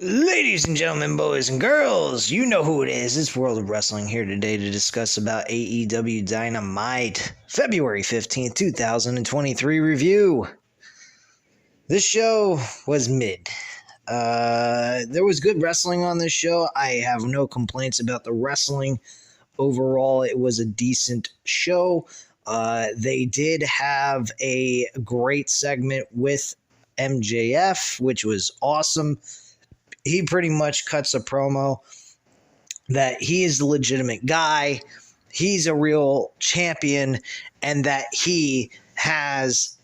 Ladies and gentlemen, boys and girls, you know who it is. It's World of Wrestling here today to discuss about AEW Dynamite, February 15th, 2023 review. This show was mid. There was good wrestling on this show. I have no complaints about the wrestling. Overall, it was a decent show. They did have a great segment with MJF, which was awesome. He pretty much cuts a promo that he is the legitimate guy, he's a real champion, and that he has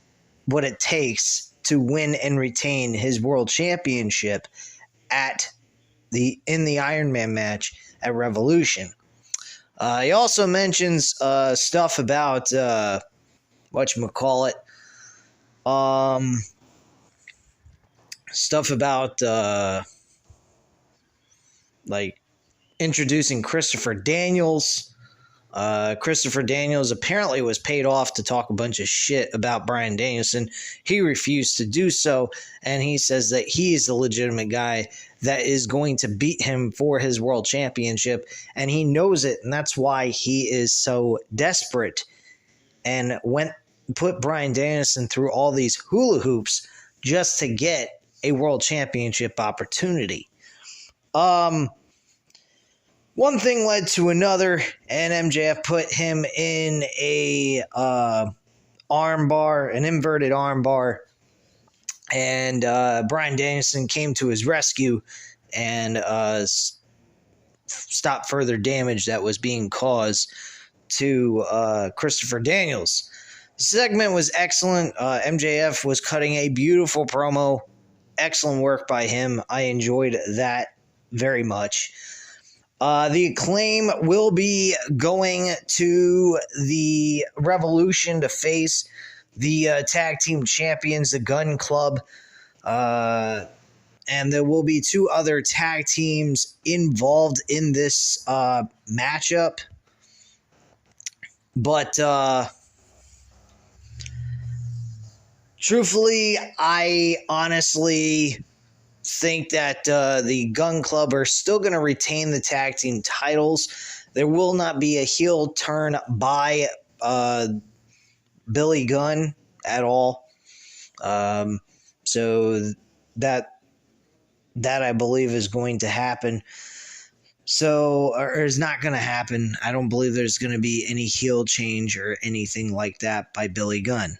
what it takes to win and retain his world championship in the Iron Man match at Revolution. He also mentions stuff about whatchamacallit, stuff about like introducing Christopher Daniels. Christopher Daniels apparently was paid off to talk a bunch of shit about Bryan Danielson. He refused to do so, and he says that he is the legitimate guy that is going to beat him for his world championship, and he knows it, and that's why he is so desperate and put Bryan Danielson through all these hula hoops just to get a world championship opportunity. One thing led to another, and MJF put him in a armbar, an inverted armbar, and Bryan Danielson came to his rescue and stopped further damage that was being caused to Christopher Daniels. The segment was excellent. MJF was cutting a beautiful promo. Excellent work by him. I enjoyed that very much. The Acclaim will be going to the Revolution to face the tag team champions, the Gun Club. And there will be two other tag teams involved in this matchup. But truthfully, I honestly think that the Gun Club are still going to retain the tag team titles. There will not be a heel turn by Billy Gunn at all. So that I believe is going to happen. Or is not going to happen. I don't believe there's going to be any heel change or anything like that by Billy Gunn.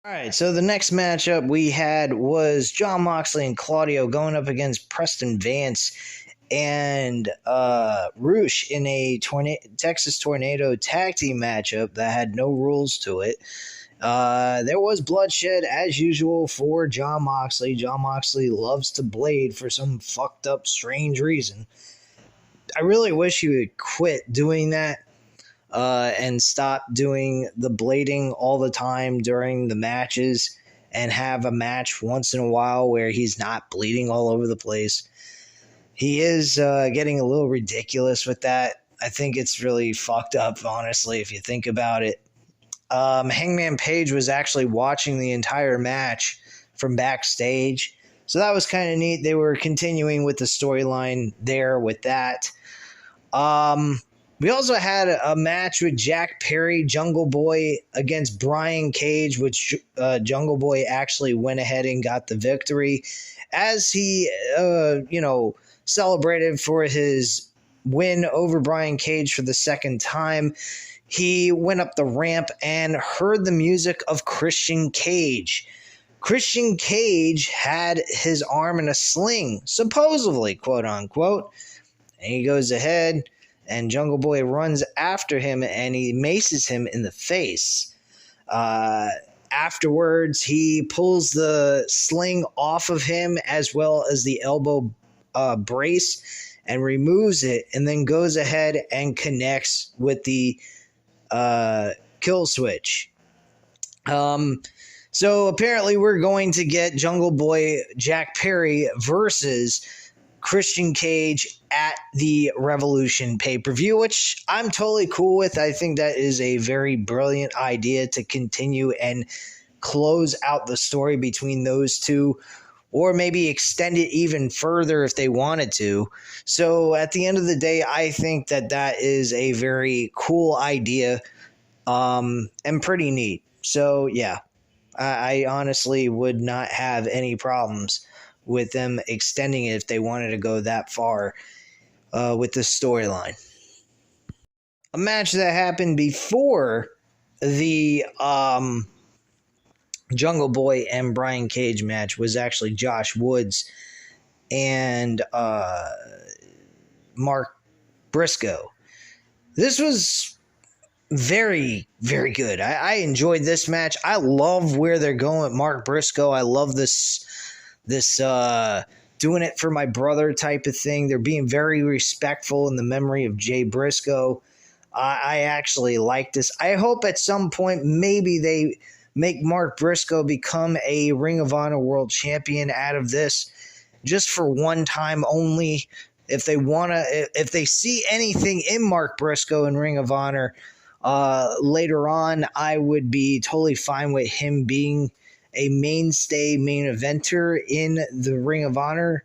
All right, so the next matchup we had was Jon Moxley and Claudio going up against Preston Vance and Roosh in a Texas Tornado tag team matchup that had no rules to it. There was bloodshed as usual for Jon Moxley. Jon Moxley loves to blade for some fucked up, strange reason. I really wish he would quit doing that. And stop doing the blading all the time during the matches and have a match once in a while where he's not bleeding all over the place. He is getting a little ridiculous with that. I think it's really fucked up, honestly, if you think about it. Hangman Page was actually watching the entire match from backstage, so that was kind of neat. They were continuing with the storyline there with that. We also had a match with Jack Perry, Jungle Boy, against Brian Cage, which Jungle Boy actually went ahead and got the victory. As he, celebrated for his win over Brian Cage for the second time, he went up the ramp and heard the music of Christian Cage. Christian Cage had his arm in a sling, supposedly, quote unquote, and he goes ahead and Jungle Boy runs after him and he maces him in the face. Afterwards, he pulls the sling off of him as well as the elbow brace and removes it, and then goes ahead and connects with the kill switch. So apparently we're going to get Jungle Boy Jack Perry versus Christian Cage at the Revolution pay-per-view, which I'm totally cool with. I think that is a very brilliant idea to continue and close out the story between those two or maybe extend it even further if they wanted to. So at the end of the day, I think that that is a very cool idea, and pretty neat. So yeah, I honestly would not have any problems with them extending it if they wanted to go that far with the storyline. A match that happened before the Jungle Boy and Brian Cage match was actually Josh Woods and Mark Briscoe. This was very, very good. I enjoyed this match. I love where they're going with Mark Briscoe. I love this doing it for my brother type of thing. They're being very respectful in the memory of Jay Briscoe. I actually like this. I hope at some point maybe they make Mark Briscoe become a Ring of Honor World Champion out of this, just for one time only. If they see anything in Mark Briscoe in Ring of Honor later on, I would be totally fine with him being a mainstay main eventer in the Ring of Honor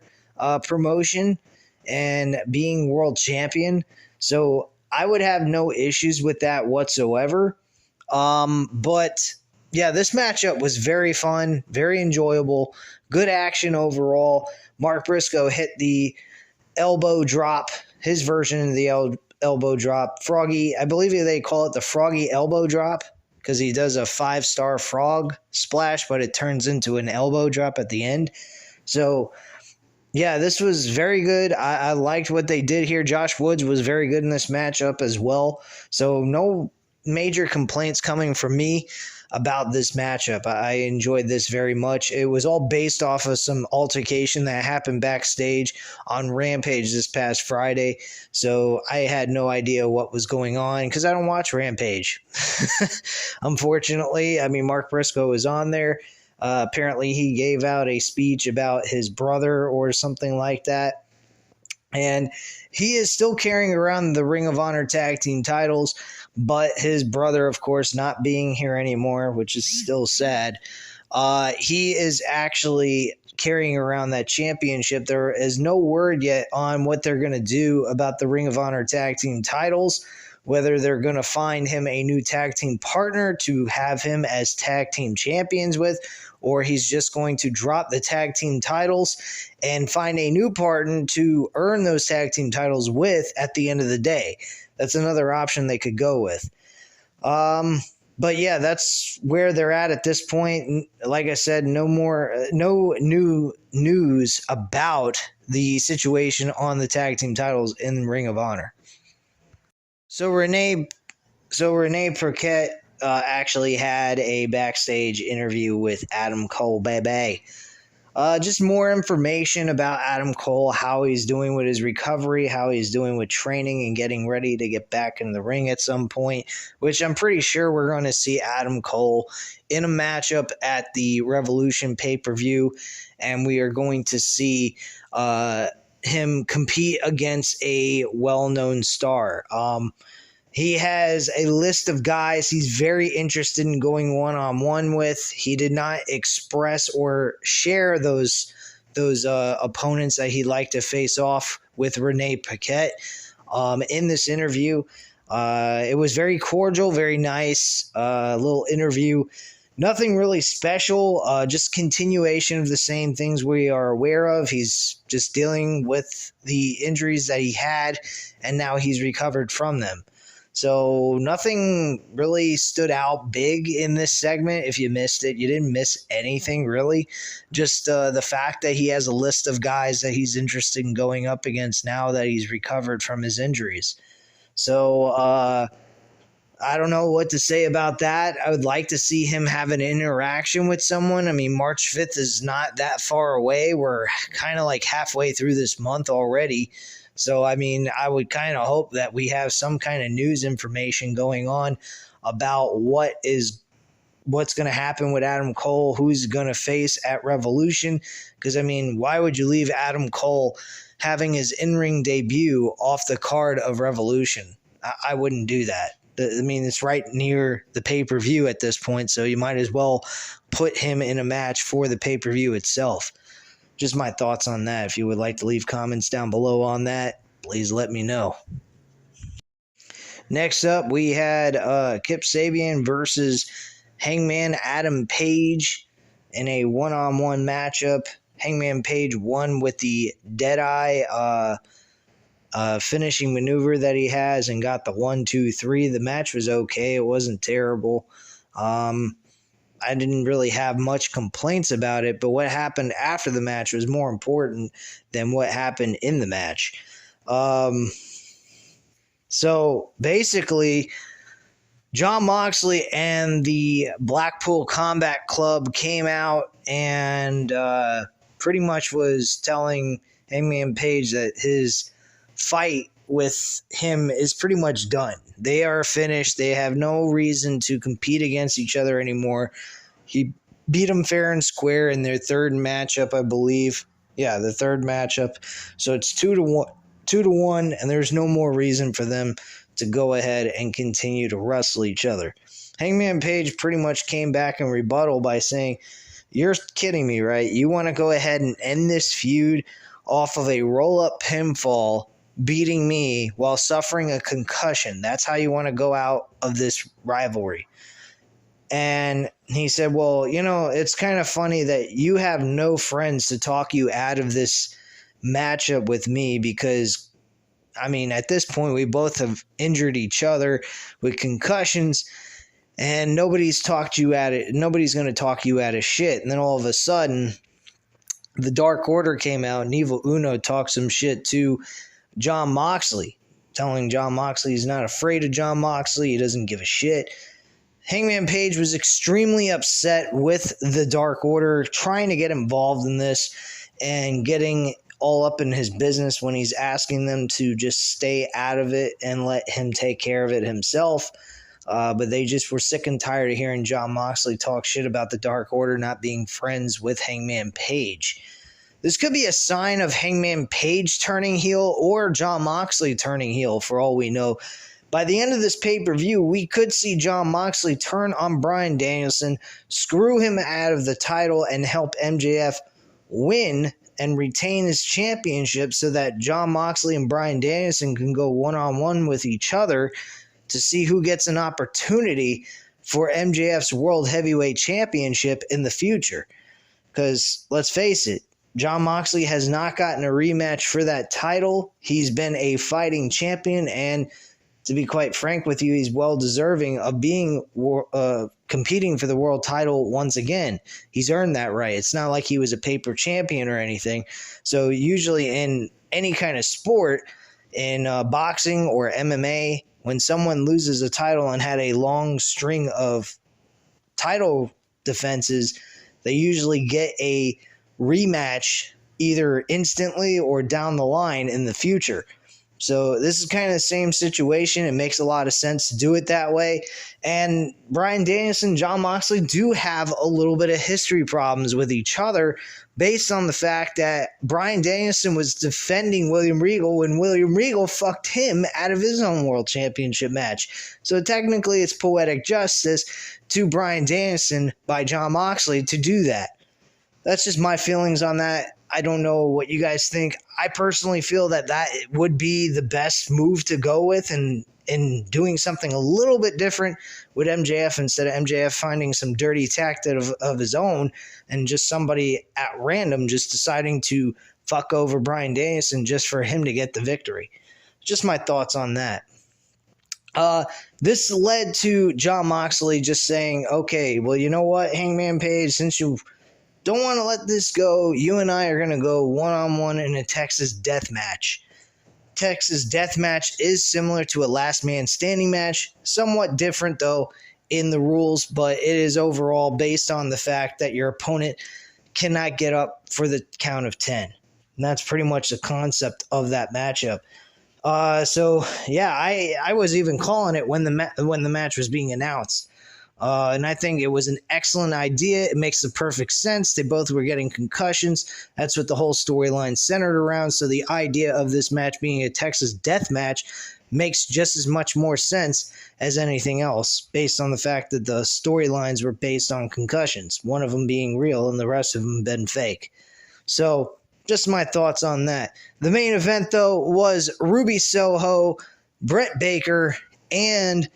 promotion and being world champion. So I would have no issues with that whatsoever. But yeah, this matchup was very fun, very enjoyable, good action overall. Mark Briscoe hit the elbow drop, his version of the elbow drop. Froggy, I believe they call it the Froggy elbow drop because he does a 5-star frog splash, but it turns into an elbow drop at the end. So yeah, this was very good. I liked what they did here. Josh Woods was very good in this matchup as well. So no major complaints coming from me about this matchup. I enjoyed this very much. It was all based off of some altercation that happened backstage on Rampage this past Friday. So I had no idea what was going on because I don't watch Rampage. Unfortunately, I mean, Mark Briscoe was on there. Apparently, he gave out a speech about his brother or something like that. And he is still carrying around the Ring of Honor tag team titles, but his brother, of course, not being here anymore, which is still sad. He is actually carrying around that championship. There is no word yet on what they're going to do about the Ring of Honor tag team titles, whether they're going to find him a new tag team partner to have him as tag team champions with, or he's just going to drop the tag team titles and find a new partner to earn those tag team titles with at the end of the day. That's another option they could go with. But yeah, that's where they're at this point. Like I said, no new news about the situation on the tag team titles in Ring of Honor. So Renee Paquette actually had a backstage interview with Adam Cole, baby. Just more information about Adam Cole, how he's doing with his recovery, how he's doing with training and getting ready to get back in the ring at some point, which I'm pretty sure we're going to see Adam Cole in a matchup at the Revolution pay-per-view, and we are going to see him compete against a well-known star. He has a list of guys he's very interested in going one-on-one with. He did not express or share those opponents that he'd like to face off with Renee Paquette in this interview. It was very cordial, very nice little interview. Nothing really special, just continuation of the same things we are aware of. He's just dealing with the injuries that he had, and now he's recovered from them. So nothing really stood out big in this segment. If you missed it, you didn't miss anything really. Just the fact that he has a list of guys that he's interested in going up against now that he's recovered from his injuries. So I don't know what to say about that. I would like to see him have an interaction with someone. I mean, March 5th is not that far away. We're kind of like halfway through this month already. So, I mean, I would kind of hope that we have some kind of news information going on about what's going to happen with Adam Cole, who's going to face at Revolution. Because, I mean, why would you leave Adam Cole having his in-ring debut off the card of Revolution? I wouldn't do that. I mean, it's right near the pay-per-view at this point, so you might as well put him in a match for the pay-per-view itself. Just my thoughts on that. If you would like to leave comments down below on that, please let me know. Next up, we had Kip Sabian versus Hangman Adam Page in a one-on-one matchup. Hangman Page won with the Deadeye finishing maneuver that he has and got the 1-2-3. The match was okay. It wasn't terrible. I didn't really have much complaints about it, but what happened after the match was more important than what happened in the match. So basically, Jon Moxley and the Blackpool Combat Club came out and pretty much was telling Hangman Page that his fight with him is pretty much done. They are finished. They have no reason to compete against each other anymore. He beat him fair and square in their third matchup, I believe. Yeah, the third matchup. So it's 2-1, and there's no more reason for them to go ahead and continue to wrestle each other. Hangman Page pretty much came back in rebuttal by saying, "You're kidding me, right? You want to go ahead and end this feud off of a roll-up pinfall, beating me while suffering a concussion. That's how you want to go out of this rivalry." And he said, well, it's kind of funny that you have no friends to talk you out of this matchup with me because, at this point, we both have injured each other with concussions, and nobody's talked you out of it. Nobody's going to talk you out of shit. And then all of a sudden, the Dark Order came out, and Evil Uno talked some shit to Jon Moxley, telling Jon Moxley he's not afraid of Jon Moxley. He doesn't give a shit. Hangman Page was extremely upset with the Dark Order, trying to get involved in this and getting all up in his business when he's asking them to just stay out of it and let him take care of it himself. But they just were sick and tired of hearing Jon Moxley talk shit about the Dark Order not being friends with Hangman Page. This could be a sign of Hangman Page turning heel or Jon Moxley turning heel, for all we know. By the end of this pay-per-view, we could see Jon Moxley turn on Bryan Danielson, screw him out of the title, and help MJF win and retain his championship so that Jon Moxley and Bryan Danielson can go one-on-one with each other to see who gets an opportunity for MJF's World Heavyweight Championship in the future. Because, let's face it, Jon Moxley has not gotten a rematch for that title. He's been a fighting champion, and to be quite frank with you, he's well deserving of being competing for the world title once again. He's earned that right. It's not like he was a paper champion or anything. So usually in any kind of sport, in boxing or MMA, when someone loses a title and had a long string of title defenses, they usually get a rematch either instantly or down the line in the future. So this is kind of the same situation. It makes a lot of sense to do it that way. And Bryan Danielson and Jon Moxley do have a little bit of history problems with each other based on the fact that Bryan Danielson was defending William Regal when William Regal fucked him out of his own world championship match. So technically it's poetic justice to Bryan Danielson by Jon Moxley to do that. That's just my feelings on that. I don't know what you guys think. I personally feel that would be the best move to go with and in doing something a little bit different with MJF instead of MJF finding some dirty tactic of his own and just somebody at random just deciding to fuck over Bryan Danielson just for him to get the victory. Just my thoughts on that. This led to Jon Moxley just saying, okay, well, you know what, Hangman Page, since you don't want to let this go, you and I are going to go one-on-one in a Texas death match. Texas death match is similar to a last man standing match, somewhat different though in the rules, but it is overall based on the fact that your opponent cannot get up for the count of 10. And that's pretty much the concept of that matchup. So yeah, I was even calling it when the match was being announced. And I think it was an excellent idea. It makes the perfect sense. They both were getting concussions. That's what the whole storyline centered around. So the idea of this match being a Texas death match makes just as much more sense as anything else, based on the fact that the storylines were based on concussions, one of them being real and the rest of them been fake. So just my thoughts on that. The main event, though, was Ruby Soho, Britt Baker, and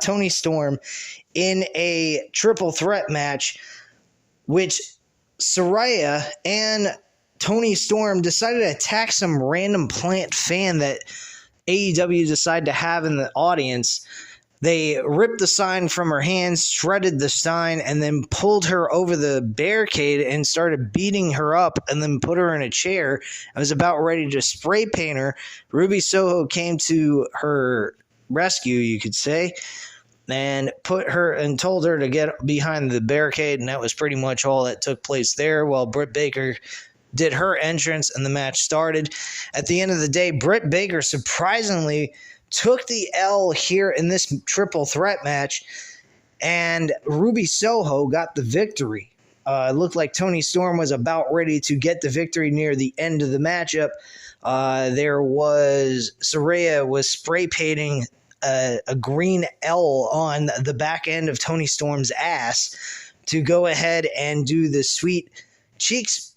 Toni Storm in a triple threat match, which Saraya and Toni Storm decided to attack some random Plant fan that AEW decided to have in the audience. They ripped the sign from her hands, shredded the sign, and then pulled her over the barricade and started beating her up and then put her in a chair. I was about ready to spray paint her. Ruby Soho came to her rescue, you could say, and put her and told her to get behind the barricade, and that was pretty much all that took place there while Britt Baker did her entrance and the match started. At the end of the day, Britt Baker surprisingly took the L here in this triple threat match, and Ruby Soho got the victory. It looked like Toni Storm was about ready to get the victory near the end of the matchup. Saraya was spray painting a green L on the back end of Toni Storm's ass to go ahead and do the Sweet Cheeks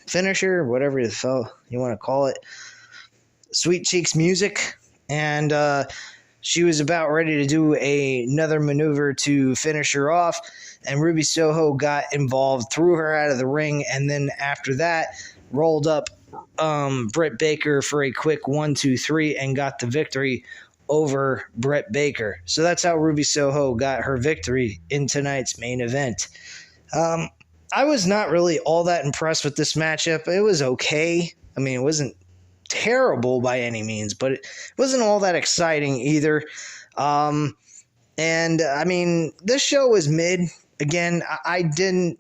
finisher, whatever the hell you want to call it, Sweet Cheeks music, and she was about ready to do another maneuver to finish her off, and Ruby Soho got involved, threw her out of the ring, and then after that rolled up Britt Baker for a quick 1-2-3 and got the victory over Britt Baker. So that's how Ruby Soho got her victory in tonight's main event. I was not really all that impressed with this matchup. It was okay. I mean, it wasn't terrible by any means, but it wasn't all that exciting either. And I mean, this show was mid. Again, I didn't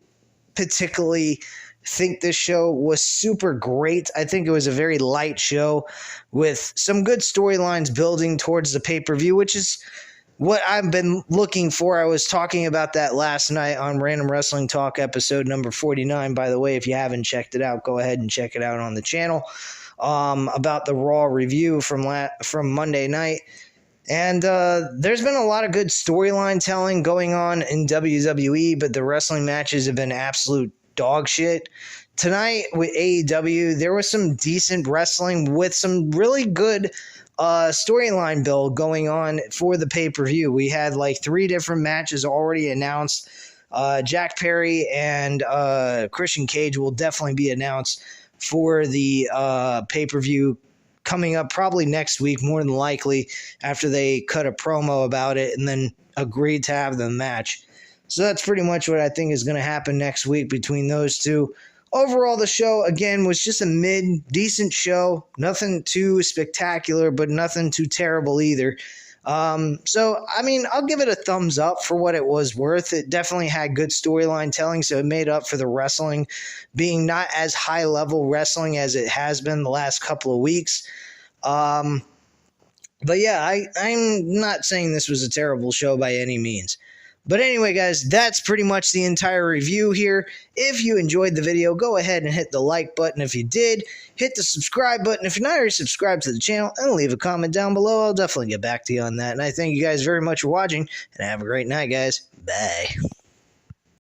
particularly think this show was super great. I think it was a very light show with some good storylines building towards the pay-per-view, which is what I've been looking for. I was talking about that last night on Random Wrestling Talk episode number 49. By the way, if you haven't checked it out, go ahead and check it out on the channel, about the Raw review from Monday night. And there's been a lot of good storyline telling going on in WWE, but the wrestling matches have been absolute dog shit. Tonight with AEW, there was some decent wrestling with some really good storyline build going on for the pay-per-view. We had like 3 different matches already announced. Jack Perry and Christian Cage will definitely be announced for the pay-per-view coming up probably next week, more than likely, after they cut a promo about it and then agreed to have the match. So that's pretty much what I think is going to happen next week between those two. Overall, the show, again, was just a mid-decent show. Nothing too spectacular, but nothing too terrible either. So, I mean, I'll give it a thumbs up for what it was worth. It definitely had good storyline telling, so it made up for the wrestling being not as high-level wrestling as it has been the last couple of weeks. But yeah, I'm not saying this was a terrible show by any means. But anyway, guys, that's pretty much the entire review here. If you enjoyed the video, go ahead and hit the like button. If you did, hit the subscribe button. If you're not already subscribed to the channel, and leave a comment down below. I'll definitely get back to you on that. And I thank you guys very much for watching, and have a great night, guys. Bye.